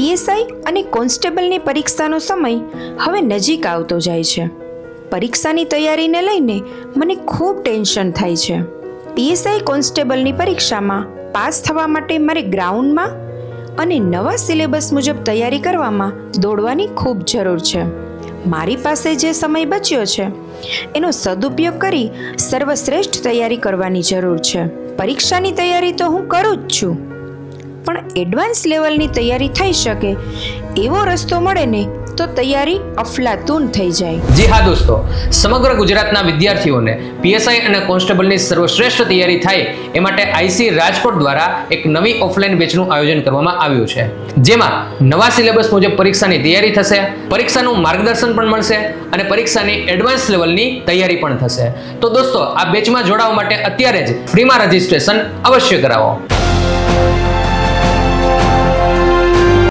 PSI અને કોન્સ્ટેબલની પરીક્ષાનો સમય હવે નજીક આવતો જાય છે. પરીક્ષાની તૈયારીને લઈને મને ખૂબ ટેન્શન થાય છે. પીએસઆઈ કોન્સ્ટેબલની પરીક્ષામાં પાસ થવા માટે મારે ગ્રાઉન્ડમાં અને નવા સિલેબસ મુજબ તૈયારી કરવામાં દોડવાની ખૂબ જરૂર છે. મારી પાસે જે સમય બચ્યો છે એનો સદુપયોગ કરી સર્વશ્રેષ્ઠ તૈયારી કરવાની જરૂર છે. પરીક્ષાની તૈયારી તો હું કરું જ છું, પણ એડવાન્સ લેવલની તૈયારી થઈ શકે એવો રસ્તો મળે ને તો તૈયારી અફલાતૂન થઈ જાય. જી હા દોસ્તો, સમગ્ર ગુજરાતના વિદ્યાર્થીઓને પીએસઆઈ અને કોન્સ્ટેબલની સર્વશ્રેષ્ઠ તૈયારી થાય એ માટે આઈસી રાજકોટ દ્વારા એક નવી ઓફલાઈન બેચનું આયોજન કરવામાં આવ્યું છે, જેમાં નવા સિલેબસ મુજબ પરીક્ષાની તૈયારી થશે, પરીક્ષાનું માર્ગદર્શન પણ મળશે અને પરીક્ષાની એડવાન્સ લેવલની તૈયારી પણ થશે. તો દોસ્તો, આ બેચમાં જોડાવા માટે અત્યારે જ ફ્રીમાં રજીસ્ટ્રેશન અવશ્ય કરાવો.